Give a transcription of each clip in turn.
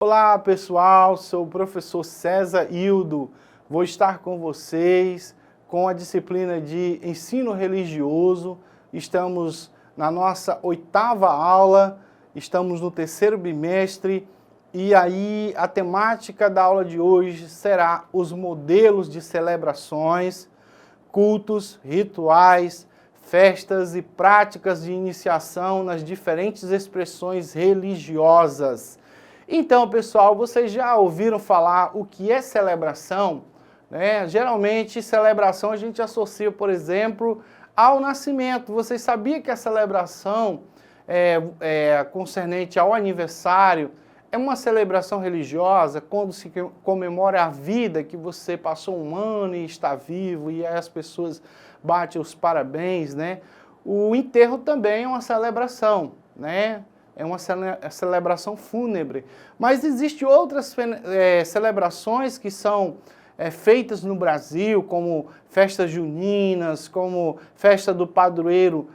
Olá pessoal, sou o professor César Hildo, vou estar com vocês com a disciplina de ensino religioso. Estamos na nossa 8ª aula, estamos no 3º bimestre e aí a temática da aula de hoje será os modelos de celebrações, cultos, rituais, festas e práticas de iniciação nas diferentes expressões religiosas. Então, pessoal, vocês já ouviram falar o que é celebração? Geralmente, celebração a gente associa, por exemplo, ao nascimento. Vocês sabiam que a celebração concernente ao aniversário é uma celebração religiosa, quando se comemora a vida, que você passou um ano e está vivo, e aí as pessoas batem os parabéns, né? O enterro também é uma celebração, né? É uma celebração fúnebre. Mas existem outras celebrações que são feitas no Brasil, como festas juninas, como festa do padroeiro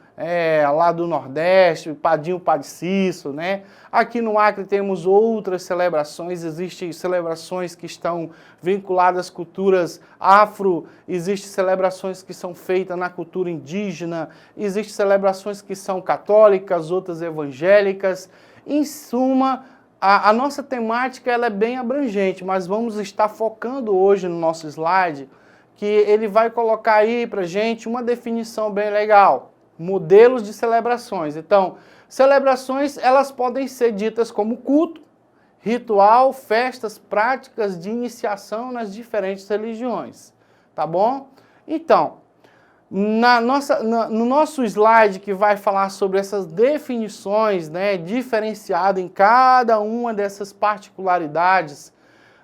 lá do Nordeste, Padinho Padiciço, né? Aqui no Acre temos outras celebrações, existem celebrações que estão vinculadas às culturas afro, existem celebrações que são feitas na cultura indígena, existem celebrações que são católicas, outras evangélicas. Em suma, a nossa temática ela é bem abrangente, mas vamos estar focando hoje no nosso slide, que ele vai colocar aí pra gente uma definição bem legal. Modelos de celebrações. Então, celebrações, elas podem ser ditas como culto, ritual, festas, práticas de iniciação nas diferentes religiões. Tá bom? Então, no nosso slide que vai falar sobre essas definições, né, diferenciadas em cada uma dessas particularidades,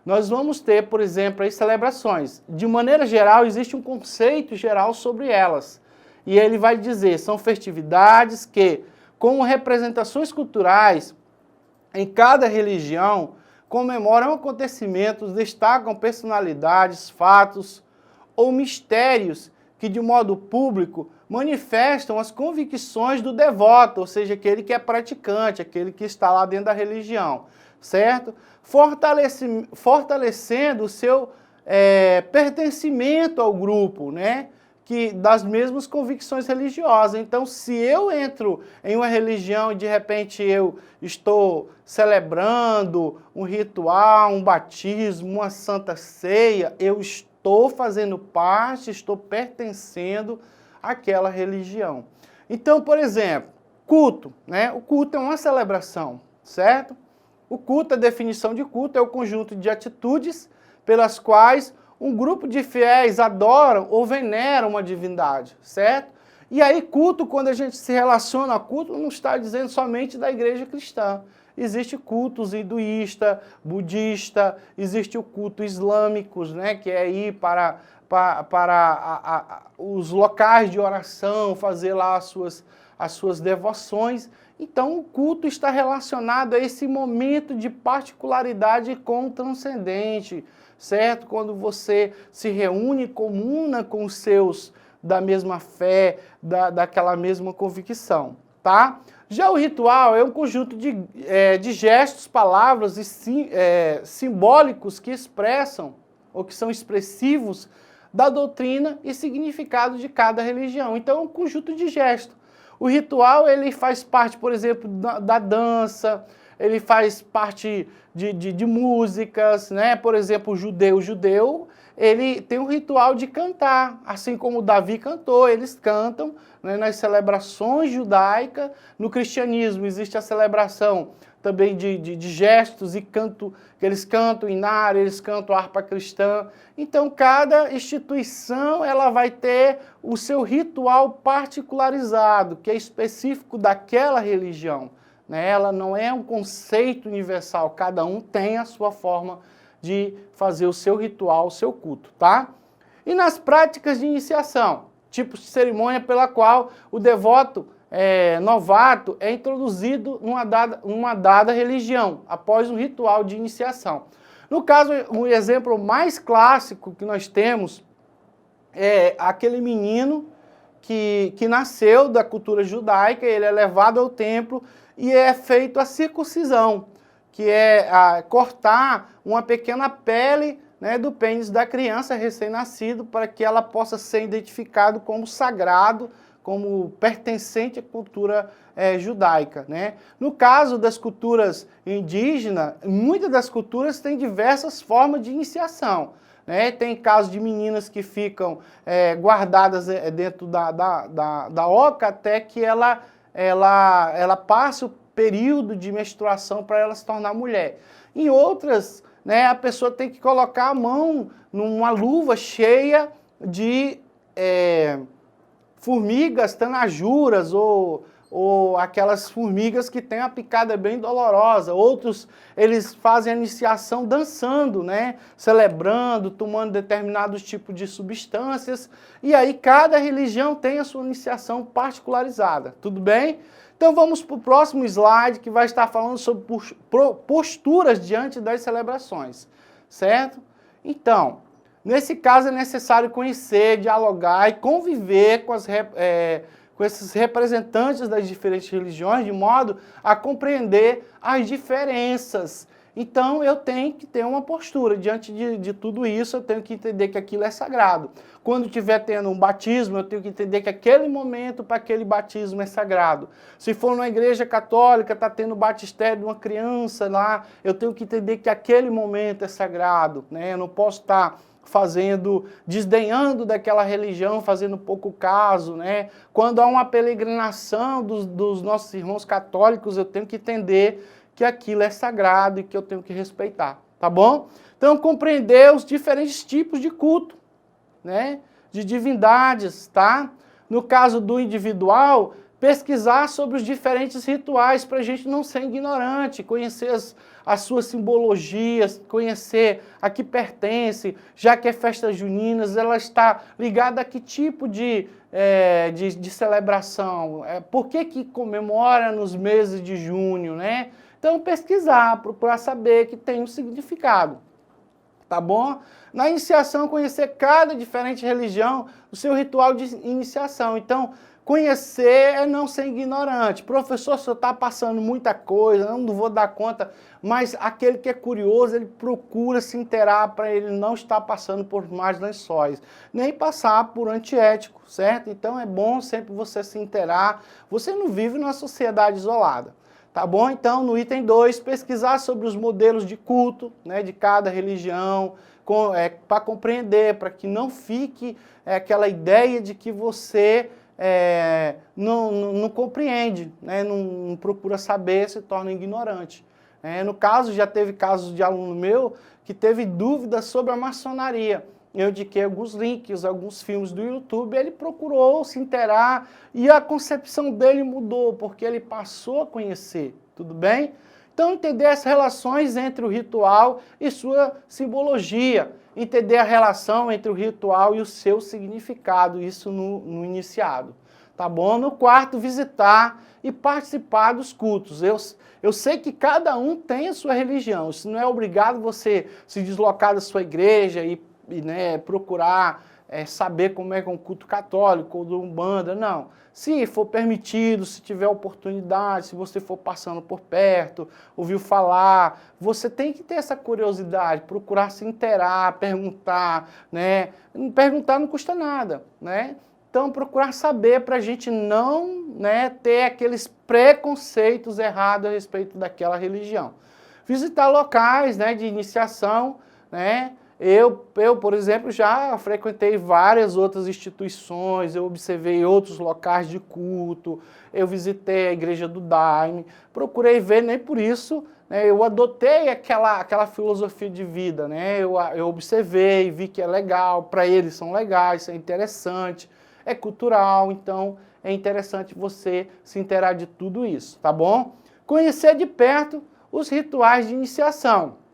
nós vamos ter, por exemplo, as celebrações. De maneira geral, existe um conceito geral sobre elas. E ele vai dizer, são festividades que, com representações culturais em cada religião, comemoram acontecimentos, destacam personalidades, fatos ou mistérios que, de modo público, manifestam as convicções do devoto, ou seja, aquele que é praticante, aquele que está lá dentro da religião, certo? Fortalecendo o seu pertencimento ao grupo, né? Das mesmas convicções religiosas. Então, se eu entro em uma religião e de repente eu estou celebrando um ritual, um batismo, uma santa ceia, eu estou fazendo parte, estou pertencendo àquela religião. Então, por exemplo, culto, né? O culto é uma celebração, certo? O culto, a definição de culto é o conjunto de atitudes pelas quais um grupo de fiéis adoram ou veneram uma divindade, certo? E aí culto, quando a gente se relaciona a culto, não está dizendo somente da igreja cristã. Existe cultos hinduísta, budista, existe o culto islâmicos, né, que é ir para os locais de oração, fazer lá as suas devoções. Então o culto está relacionado a esse momento de particularidade com o transcendente, certo? Quando você se reúne, comuna com os seus da mesma fé, daquela mesma convicção, tá? Já o ritual é um conjunto de gestos, palavras e simbólicos que expressam, ou que são expressivos da doutrina e significado de cada religião. Então é um conjunto de gestos. O ritual, ele faz parte, por exemplo, da dança, ele faz parte de músicas, né? Por exemplo, o judeu, ele tem um ritual de cantar, assim como Davi cantou, eles cantam, né, nas celebrações judaicas. No cristianismo existe a celebração também de gestos e canto, que eles cantam inário, eles cantam harpa cristã. Então, cada instituição ela vai ter o seu ritual particularizado, que é específico daquela religião. Ela não é um conceito universal, cada um tem a sua forma de fazer o seu ritual, o seu culto, tá? E nas práticas de iniciação, tipos de cerimônia pela qual o devoto novato é introduzido numa dada religião, após um ritual de iniciação. No caso, o exemplo mais clássico que nós temos é aquele menino que nasceu da cultura judaica, ele é levado ao templo e é feito a circuncisão, que é cortar uma pequena pele, né, do pênis da criança recém-nascido para que ela possa ser identificada como sagrado, como pertencente à cultura judaica, né? No caso das culturas indígenas, muitas das culturas têm diversas formas de iniciação, né? Tem casos de meninas que ficam guardadas dentro da oca até que ela passe o período de menstruação para ela se tornar mulher. Em outras, né, a pessoa tem que colocar a mão numa luva cheia de formigas tanajuras ou aquelas formigas que têm a picada bem dolorosa. Outros, eles fazem a iniciação dançando, né? Celebrando, tomando determinados tipos de substâncias. E aí cada religião tem a sua iniciação particularizada, tudo bem? Então vamos para o próximo slide, que vai estar falando sobre posturas diante das celebrações, certo? Então, nesse caso é necessário conhecer, dialogar e conviver com esses representantes das diferentes religiões, de modo a compreender as diferenças. Então eu tenho que ter uma postura. Diante de tudo isso, eu tenho que entender que aquilo é sagrado. Quando estiver tendo um batismo, eu tenho que entender que aquele momento para aquele batismo é sagrado. Se for numa igreja católica, está tendo o batistério de uma criança lá, eu tenho que entender que aquele momento é sagrado, né? Eu não posso estar desdenhando daquela religião, fazendo pouco caso, né? Quando há uma peregrinação dos nossos irmãos católicos, eu tenho que entender que aquilo é sagrado e que eu tenho que respeitar, tá bom? Então, compreender os diferentes tipos de culto, né? De divindades, tá? No caso do individual, pesquisar sobre os diferentes rituais para a gente não ser ignorante, conhecer as suas simbologias, conhecer a que pertence, já que é festa juninas, ela está ligada a que tipo de celebração, por que comemora nos meses de junho, né? Então pesquisar, procurar saber que tem um significado, tá bom? Na iniciação, conhecer cada diferente religião, o seu ritual de iniciação. Então, conhecer é não ser ignorante. Professor, se eu está passando muita coisa, não vou dar conta, mas aquele que é curioso, ele procura se inteirar para ele não estar passando por mais lençóis, nem passar por antiético, certo? Então é bom sempre você se inteirar. Você não vive numa sociedade isolada, tá bom? Então, no item 2, pesquisar sobre os modelos de culto, né, de cada religião, para compreender, para que não fique aquela ideia de que você não compreende, né? Não procura saber, se torna ignorante. No caso, já teve casos de aluno meu que teve dúvidas sobre a maçonaria. Eu indiquei alguns links, alguns filmes do YouTube, ele procurou se inteirar e a concepção dele mudou, porque ele passou a conhecer, tudo bem? Então, entender as relações entre o ritual e sua simbologia, entender a relação entre o ritual e o seu significado, isso no iniciado, tá bom? No quarto, visitar e participar dos cultos. Eu sei que cada um tem a sua religião, isso não é obrigado você se deslocar da sua igreja e procurar saber como é que é um culto católico ou do Umbanda, não. Se for permitido, se tiver oportunidade, se você for passando por perto, ouviu falar, você tem que ter essa curiosidade, procurar se inteirar, perguntar, né? Perguntar não custa nada, né? Então, procurar saber para a gente não ter aqueles preconceitos errados a respeito daquela religião. Visitar locais de iniciação, né? Eu, por exemplo, já frequentei várias outras instituições, eu observei outros locais de culto, eu visitei a igreja do Daime, procurei ver, nem por isso, eu adotei aquela filosofia de vida, eu observei, vi que é legal, para eles são legais, é interessante, é cultural, então é interessante você se inteirar de tudo isso, tá bom? Conhecer de perto os rituais de iniciação.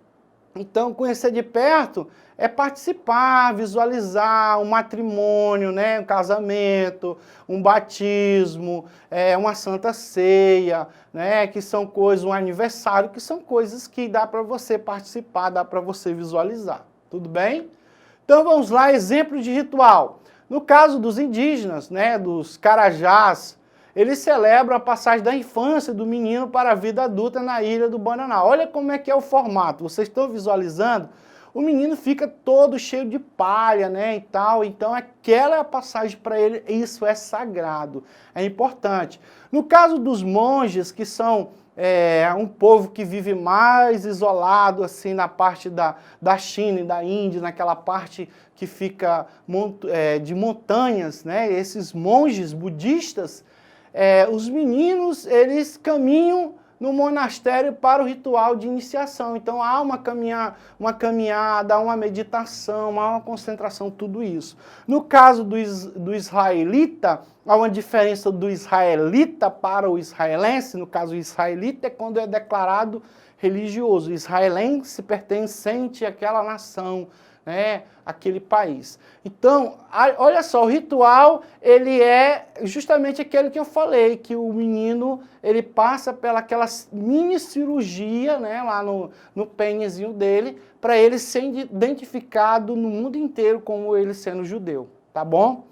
Então, conhecer de perto é participar, visualizar um matrimônio, um casamento, um batismo, uma santa ceia, que são coisas, um aniversário, que são coisas que dá para você participar, dá para você visualizar. Tudo bem? Então, vamos lá, exemplo de ritual. No caso dos indígenas, dos carajás, eles celebram a passagem da infância do menino para a vida adulta na Ilha do Bananá. Olha como é que é o formato, vocês estão visualizando? O menino fica todo cheio de palha, né, e tal, então aquela é a passagem para ele, isso é sagrado, é importante. No caso dos monges, que são um povo que vive mais isolado, assim, na parte da China e da Índia, naquela parte que fica de montanhas, né, esses monges budistas, os meninos, eles caminham no monastério para o ritual de iniciação. Então há uma caminhada, uma meditação, há uma concentração, tudo isso. No caso do israelita, há uma diferença do israelita para o israelense. No caso, o israelita é quando é declarado religioso. O israelense pertencente àquela nação, né, aquele país. Então, olha só, o ritual, ele é justamente aquele que eu falei, que o menino, ele passa pelaquela mini cirurgia, né, lá no pênisinho dele, para ele ser identificado no mundo inteiro como ele sendo judeu, tá bom?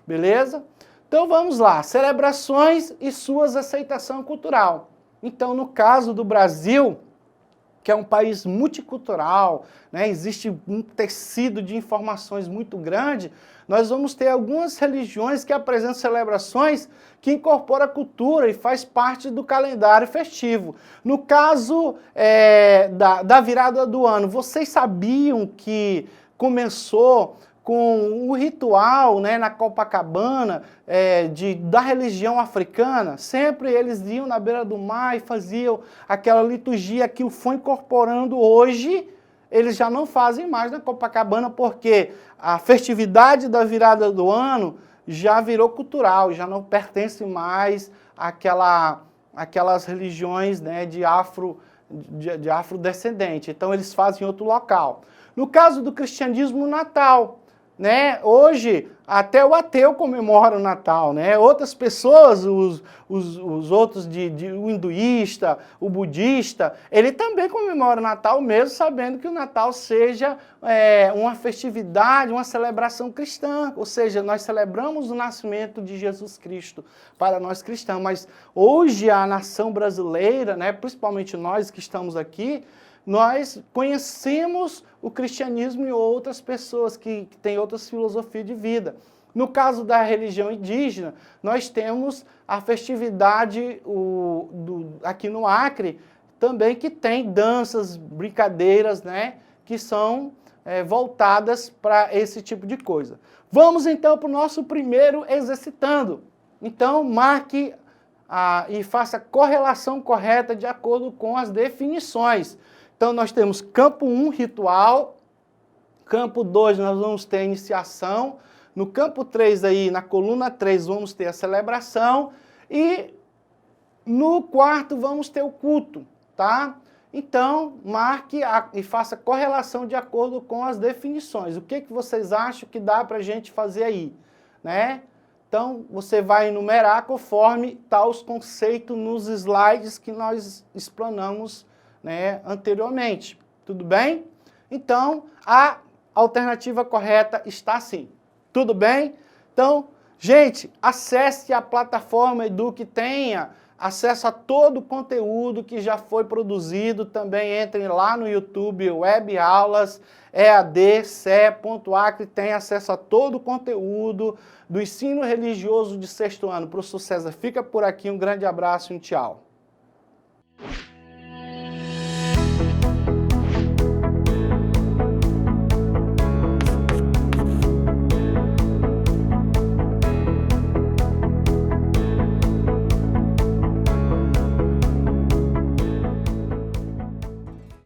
Beleza? Então vamos lá, celebrações e suas aceitação cultural. Então, no caso do Brasil, que é um país multicultural, né, existe um tecido de informações muito grande, nós vamos ter algumas religiões que apresentam celebrações que incorporam a cultura e faz parte do calendário festivo. No caso da virada do ano, vocês sabiam que começou com o ritual, né, na Copacabana da religião africana? Sempre eles iam na beira do mar e faziam aquela liturgia que o foi incorporando hoje. Eles já não fazem mais na Copacabana porque a festividade da virada do ano já virou cultural, já não pertence mais àquelas religiões, né, de afrodescendente. Então eles fazem em outro local. No caso do cristianismo, o Natal, né? Hoje, até o ateu comemora o Natal, né? Outras pessoas, os outros, o hinduísta, o budista, ele também comemora o Natal, mesmo sabendo que o Natal seja uma festividade, uma celebração cristã. Ou seja, nós celebramos o nascimento de Jesus Cristo para nós cristãos. Mas hoje a nação brasileira, né, principalmente nós que estamos aqui, nós conhecemos o cristianismo e outras pessoas que têm outras filosofias de vida. No caso da religião indígena, nós temos a festividade aqui no Acre, também que tem danças, brincadeiras, né, que são voltadas para esse tipo de coisa. Vamos então para o nosso primeiro exercitando. Então, marque e faça a correlação correta de acordo com as definições. Então, nós temos campo 1, ritual. Campo 2, nós vamos ter a iniciação. No campo 3, aí, na coluna 3, vamos ter a celebração. E no quarto, vamos ter o culto, tá? Então, marque e faça correlação de acordo com as definições. O que vocês acham que dá para a gente fazer aí, né? Então, você vai enumerar conforme tá os conceitos nos slides que nós explanamos, né, anteriormente. Tudo bem? Então, a alternativa correta está assim. Tudo bem? Então, gente, acesse a plataforma Eduque, tenha acesso a todo o conteúdo que já foi produzido. Também entrem lá no YouTube, Web Aulas, EAD, CE.acre, tem acesso a todo o conteúdo do ensino religioso de 6º ano. Professor César, fica por aqui, um grande abraço e um tchau.